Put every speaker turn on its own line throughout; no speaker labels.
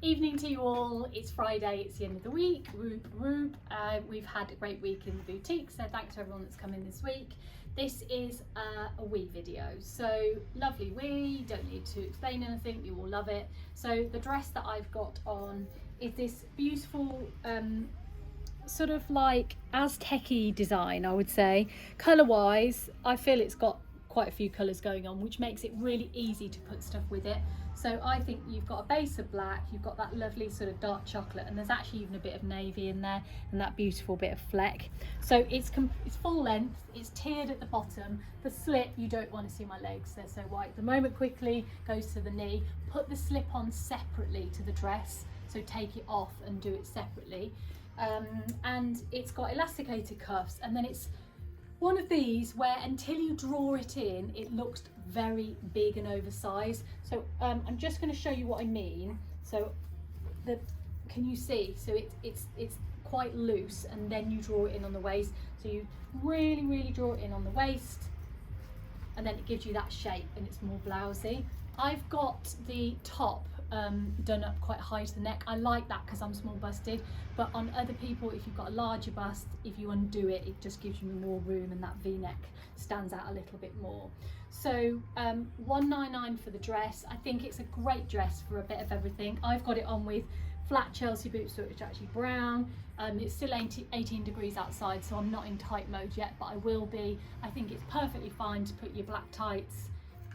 Evening to you all. It's Friday, it's the end of the week. Whoop, whoop. We've had a great week in the boutique, so thanks to everyone that's come in this week. This is a wee video, so lovely wee, don't need to explain anything, you all love it. So the dress that I've got on is this beautiful sort of like Aztec-y design, I would say. Colour wise, I feel it's got quite a few colours going on, which makes it really easy to put stuff with it. So I think you've got a base of black, you've got that lovely sort of dark chocolate, and there's actually even a bit of navy in there and that beautiful bit of fleck. So it's full length, it's tiered at the bottom. The slip, you don't want to see my legs, they're so white. The moment quickly goes to the knee. Put the slip on separately to the dress, so take it off and do it separately. And it's got elasticated cuffs, and then it's one of these where until you draw it in, it looks very big and oversized. So I'm just going to show you what I mean. So can you see? So it's quite loose, and then you draw it in on the waist. So you really draw it in on the waist, and then it gives you that shape, and it's more blousy. I've got the top done up quite high to the neck. I like that because I'm small busted, but on other people, if you've got a larger bust, if you undo it, it just gives you more room, and that V-neck stands out a little bit more. So $199 for the dress. I think it's a great dress for a bit of everything. I've got it on with flat Chelsea boots, which are actually brown. It's still 18 degrees outside, so I'm not in tight mode yet, but I will be. I think it's perfectly fine to put your black tights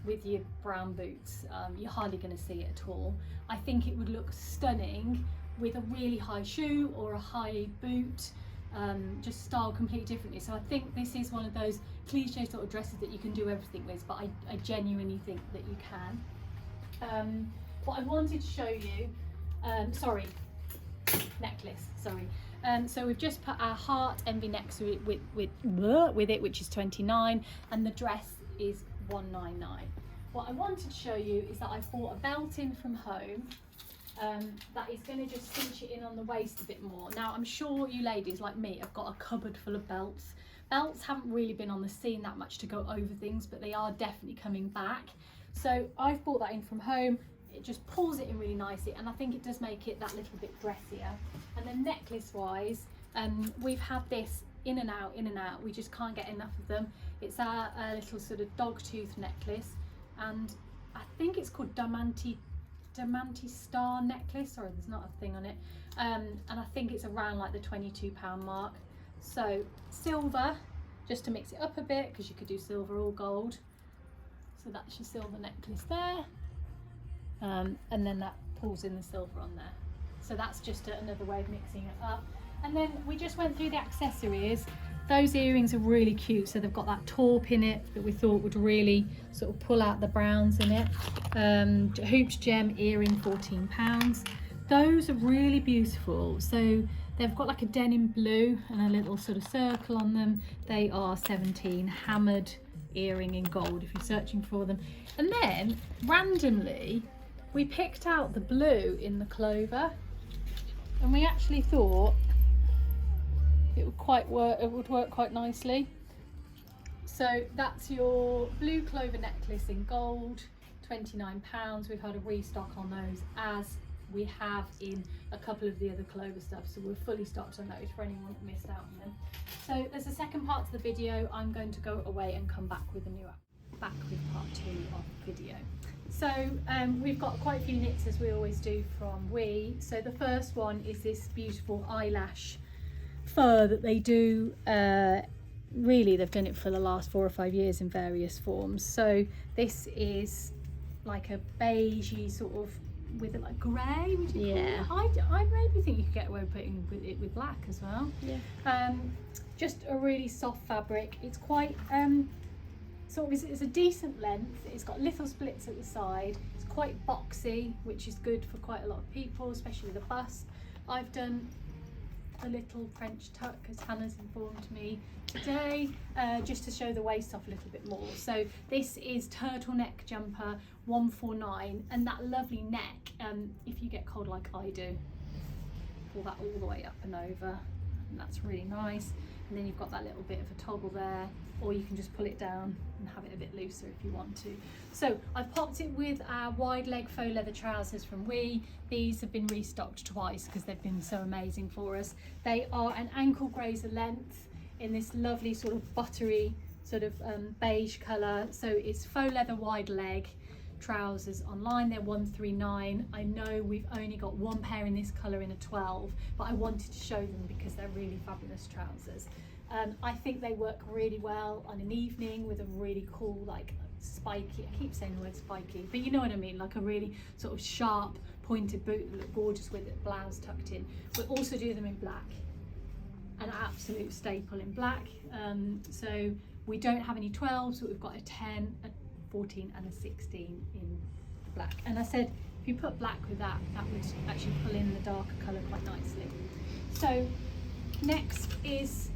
with your brown boots. You're hardly going to see it at all. I think it would look stunning with a really high shoe or a high boot, just styled completely differently. So I think this is one of those cliche sort of dresses that you can do everything with, but I genuinely think that you can. What I wanted to show you, necklace, sorry. So we've just put our heart envy next to it with it, which is $29, and the dress is $199. What I wanted to show you is that I bought a belt in from home that is going to just cinch it in on the waist a bit more. Now I'm sure you ladies like me have got a cupboard full of belts. Belts haven't really been on the scene that much to go over things, but they are definitely coming back. So I've bought that in from home. It just pulls it in really nicely, and I think it does make it that little bit dressier. And then necklace wise, we've had this in and out, we just can't get enough of them. It's our little sort of dog tooth necklace, and I think it's called Diamante Star necklace. Sorry, there's not a thing on it. And I think it's around like the £22 mark. So silver, just to mix it up a bit, because you could do silver or gold. So that's your silver necklace there. And then that pulls in the silver on there. So that's just another way of mixing it up. And then we just went through the accessories. Those earrings are really cute. So they've got that taupe in it that we thought would really sort of pull out the browns in it. Hoops gem earring, £14. Those are really beautiful. So they've got like a denim blue and a little sort of circle on them. They are $17. Hammered earring in gold if you're searching for them. And then randomly, we picked out the blue in the clover, and we actually thought it would work quite nicely. So that's your blue clover necklace in gold, £29. We've had a restock on those, as we have in a couple of the other clover stuff, so we're fully stocked on those for anyone that missed out on them. So there's a second part to the video. I'm going to go away and come back with part 2 of the video. So we've got quite a few knits, as we always do, from WE. So the first one is this beautiful eyelash fur that they do. Really, they've done it for the last 4 or 5 years in various forms. So this is like a beigey sort of with it like grey, would you call it? I maybe think you could get away with putting it with black as well. Yeah. Just a really soft fabric. It's quite it's a decent length. It's got little splits at the side. It's quite boxy, which is good for quite a lot of people, especially the bust. I've done a little French tuck, as Hannah's informed me today, just to show the waist off a little bit more. So this is turtleneck jumper, $149, and that lovely neck, if you get cold like I do, pull that all the way up and over, and that's really nice. and then you've got that little bit of a toggle there, or you can just pull it down and have it a bit looser if you want to. So I've popped it with our wide leg faux leather trousers from WE. These have been restocked twice because they've been so amazing for us. They are an ankle grazer length in this lovely sort of buttery sort of beige colour. So it's faux leather wide leg trousers online. They're 139. I know we've only got one pair in this colour in a 12, but I wanted to show them because they're really fabulous trousers. I think they work really well on an evening with a really cool, like spiky, I keep saying the word spiky, but you know what I mean, like a really sort of sharp pointed boot that look gorgeous with it, blouse tucked in. We also do them in black, an absolute staple in black. So we don't have any 12s, but we've got a 10, a 14 and a 16 in black. And I said if you put black with that, that would actually pull in the darker colour quite nicely. So next is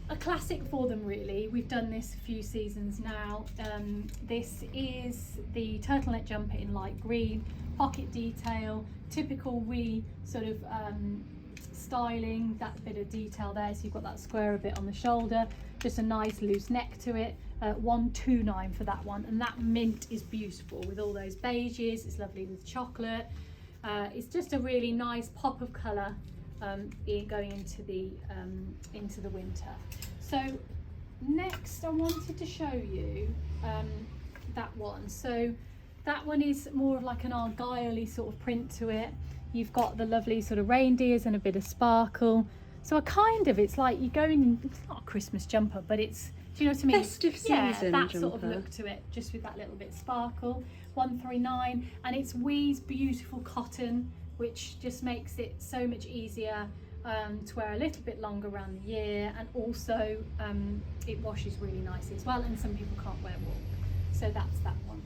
a classic for them really. We've done this a few seasons now. This is the turtleneck jumper in light green, pocket detail, typical WE sort of styling, that bit of detail there, so you've got that square a bit on the shoulder, just a nice loose neck to it. 129 for that one, and that mint is beautiful with all those beiges. It's lovely with chocolate. It's just a really nice pop of colour going into the winter. So next I wanted to show you that one. So that one is more of like an argyle-y sort of print to it. You've got the lovely sort of reindeers and a bit of sparkle. So it's like you go in, it's not a Christmas jumper, but it's, do you know what I mean?
Festive season
yeah, that
jumper.
sort of look to it, just with that little bit sparkle. 139, and it's WE's beautiful cotton, which just makes it so much easier to wear a little bit longer around the year, and also it washes really nicely as well, and some people can't wear wool. So that's that one.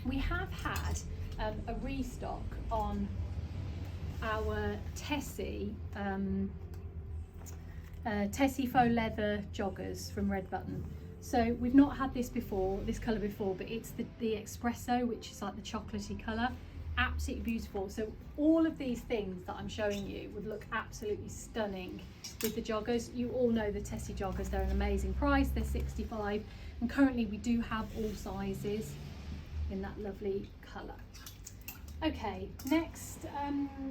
We have had a restock on our Tessie Tessie faux leather joggers from Red Button. So we've not had this colour before, but it's the espresso, which is like the chocolatey colour. Absolutely beautiful. So all of these things that I'm showing you would look absolutely stunning with the joggers. You all know the Tessie joggers, they're an amazing price, they're 65, and currently we do have all sizes in that lovely colour. Okay, next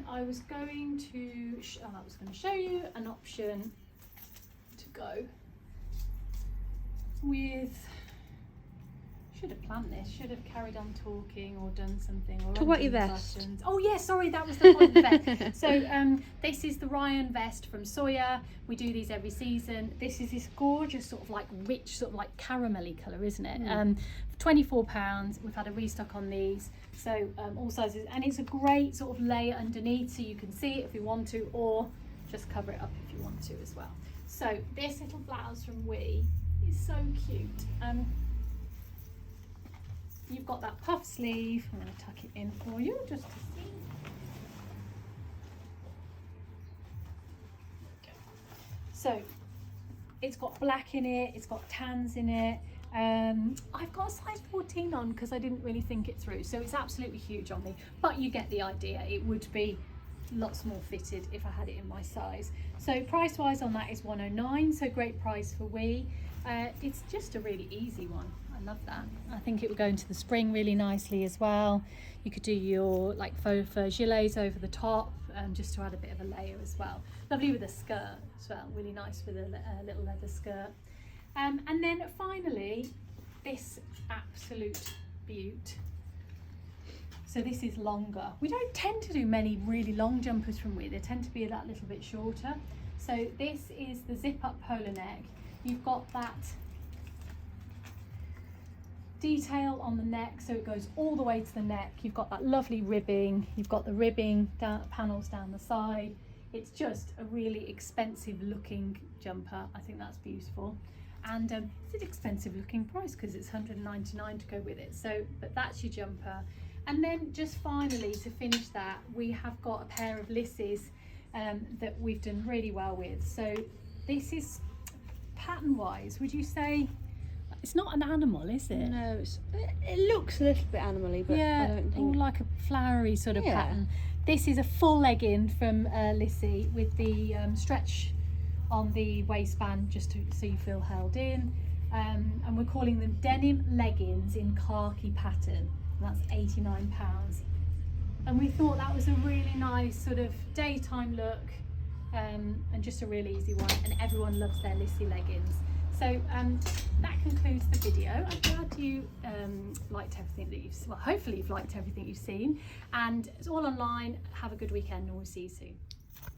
I was going to show you an option to go with. Should have planned this, should have carried on talking or done something. Or
talk about your vest.
Buttons. Oh yeah, sorry, that was the point of the vest. So this is the Ryan vest from Sawyer. We do these every season. This is this gorgeous sort of like rich, sort of like caramelly colour, isn't it? £24. We've had a restock on these, so all sizes, and it's a great sort of layer underneath, so you can see it if you want to, or just cover it up if you want to as well. So this little blouse from WE is so cute. You've got that puff sleeve. I'm going to tuck it in for you just to see. So it's got black in it, it's got tans in it. I've got a size 14 on because I didn't really think it through, so it's absolutely huge on me, but you get the idea. It would be lots more fitted if I had it in my size. So price wise on that is 109, so great price for WE. It's just a really easy one. I love that. I think it would go into the spring really nicely as well. You could do your like faux fur gilets over the top, just to add a bit of a layer as well. Lovely with a skirt as well, really nice with a little leather skirt. And then finally, this absolute beaut. So this is longer. We don't tend to do many really long jumpers from WE. They tend to be that little bit shorter. So this is the zip up polo neck. You've got that detail on the neck, so it goes all the way to the neck. You've got that lovely ribbing. You've got the ribbing panels down the side. It's just a really expensive looking jumper. I think that's beautiful. And it's an expensive looking price because it's $199 to go with it. So, but that's your jumper. And then just finally to finish that, we have got a pair of Lisses that we've done really well with. So this is pattern wise, would you say it's not an animal, is it?
No, it looks a little bit animally, but
yeah,
I don't think.
Or like a flowery sort of pattern. This is a full legging from Lissy with the stretch on the waistband so you feel held in. And we're calling them denim leggings in khaki pattern, and that's £89. And we thought that was a really nice sort of daytime look, and just a really easy one, and everyone loves their Lissy leggings. So that concludes the video. I'm glad you liked everything that hopefully you've liked everything you've seen, and it's all online. Have a good weekend and we'll see you soon.